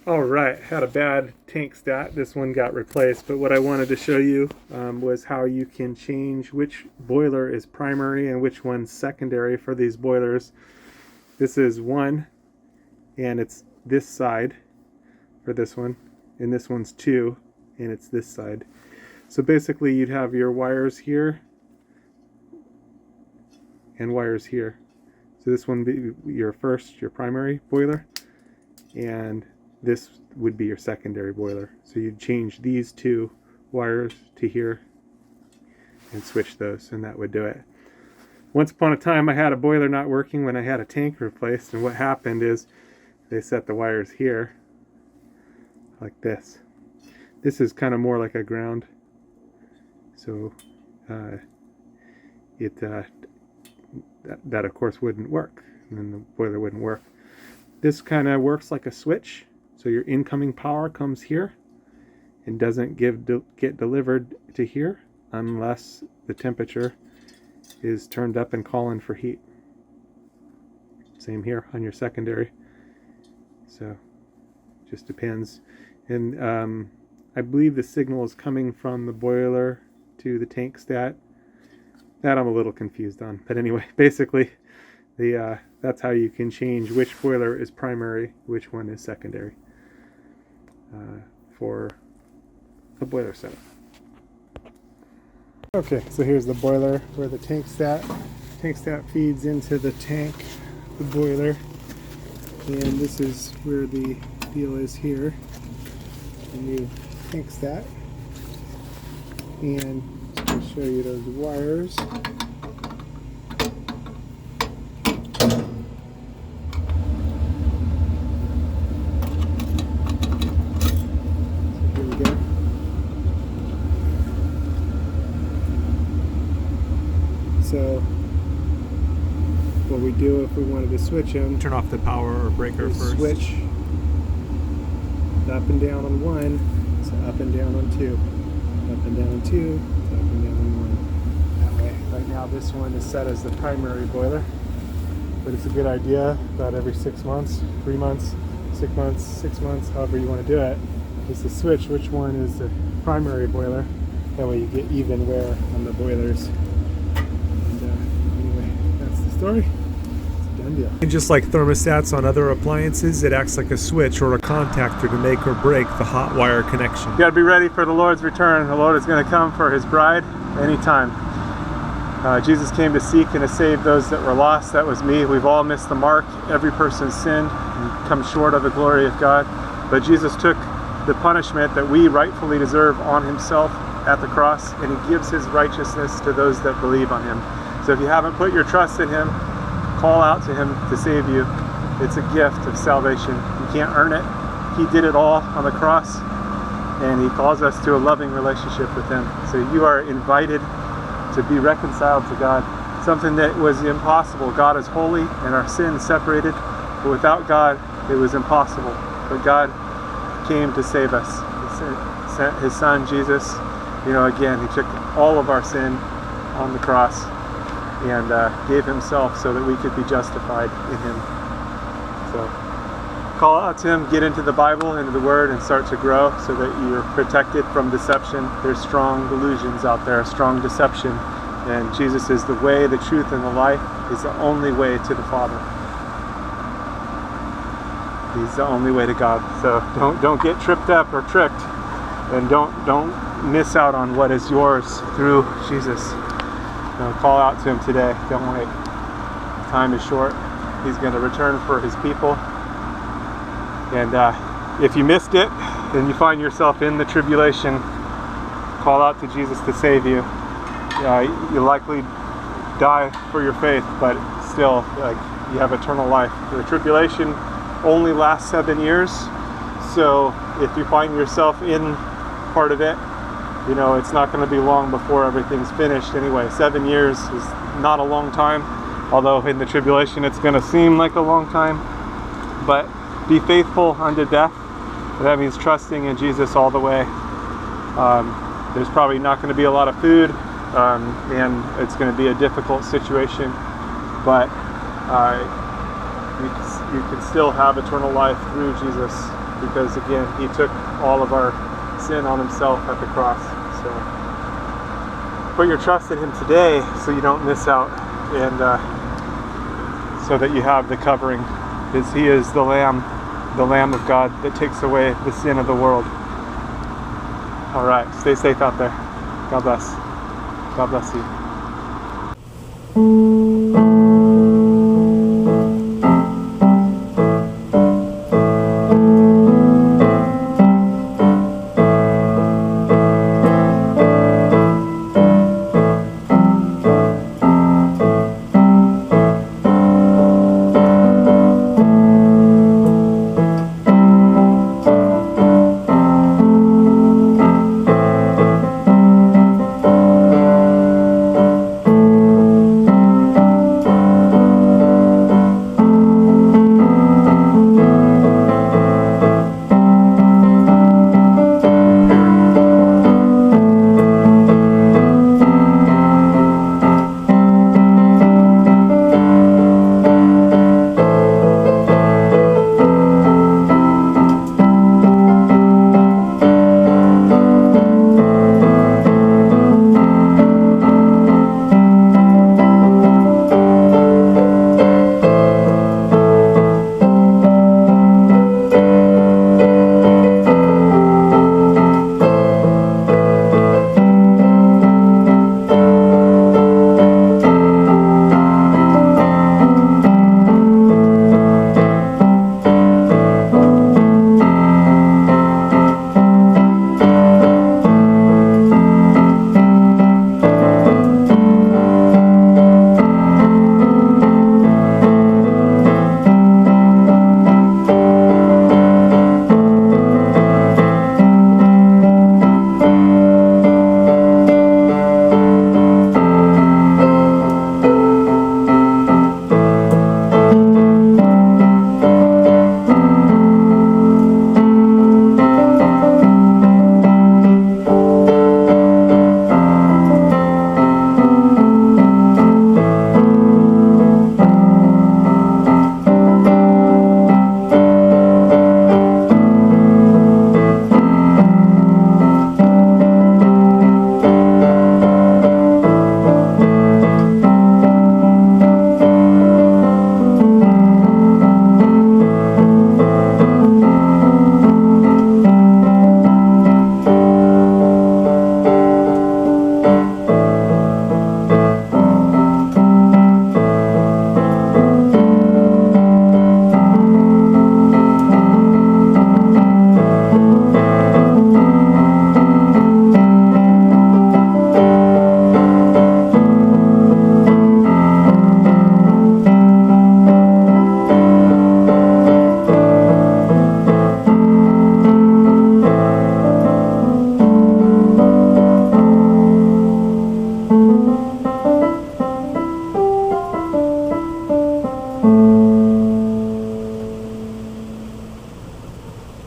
Alright, had a bad tank stat. This one got replaced, but what I wanted to show you was how you can change which boiler is primary and which one's secondary for these boilers. This is 1, and it's this side for this one, and this one's 2, and it's this side. So basically you'd have your wires here and wires here. So this one would be your primary boiler, and this would be your secondary boiler. So you'd change these 2 wires to here and switch those, and that would do it. Once upon a time I had a boiler not working when I had a tank replaced, and what happened is they set the wires here like this. This is kind of more like a ground, so that of course wouldn't work, and then the boiler wouldn't work. This kind of works like a switch. So your incoming power comes here and doesn't get delivered to here unless the temperature is turned up and calling for heat. Same here on your secondary. So just depends. And I believe the signal is coming from the boiler to the tank stat. That I'm a little confused on. But anyway, basically that's how you can change which boiler is primary, which one is secondary. For the boiler setup. Okay, so here's the boiler where the tank stat feeds into the tank, the boiler, and this is where the deal is here. The new tank stat, and just to show you those wires. So what we do if we wanted to switch them, turn off the power or breaker first. Switch up and down on 1, so up and down on 2, up and down on 2, so up and down on 1. That way. Right now this one is set as the primary boiler, but it's a good idea about every 6 months, 3 months, 6 months, however you want to do it, is to switch which one is the primary boiler. That way you get even wear on the boilers. Story. It's a done deal. And just like thermostats on other appliances, it acts like a switch or a contactor to make or break the hot wire connection. You got to be ready for the Lord's return. The Lord is going to come for his bride anytime. Jesus came to seek and to save those that were lost. That was me. We've all missed the mark. Every person's sinned and come short of the glory of God. But Jesus took the punishment that we rightfully deserve on himself at the cross, and he gives his righteousness to those that believe on him. So if you haven't put your trust in him, call out to him to save you. It's a gift of salvation. You can't earn it. He did it all on the cross, and he calls us to a loving relationship with him. So you are invited to be reconciled to God, something that was impossible. God is holy and our sin separated, but without God it was impossible. But God came to save us. He sent his son Jesus. Again, he took all of our sin on the cross and gave himself so that we could be justified in him. So call out to him, get into the Bible, into the Word, and start to grow so that you're protected from deception. There's strong delusions out there, strong deception, and Jesus is the way, the truth, and the life. He's the only way to the Father. He's the only way to God. So don't get tripped up or tricked, and don't miss out on what is yours through Jesus. Call out to him today. Don't wait. Time is short. He's going to return for his people. And if you missed it, and you find yourself in the tribulation, call out to Jesus to save you. You likely die for your faith, but still, you have eternal life. The tribulation only lasts 7 years, so if you find yourself in part of it, it's not going to be long before everything's finished anyway. 7 years is not a long time, although in the tribulation it's going to seem like a long time. But be faithful unto death. That means trusting in Jesus all the way. There's probably not going to be a lot of food, and it's going to be a difficult situation, but you can still have eternal life through Jesus. because again, he took all of our sin on himself at the cross. So put your trust in him today so you don't miss out, and so that you have the covering, because he is the Lamb of God that takes away the sin of the world. All right, stay safe out there. God bless. God bless you.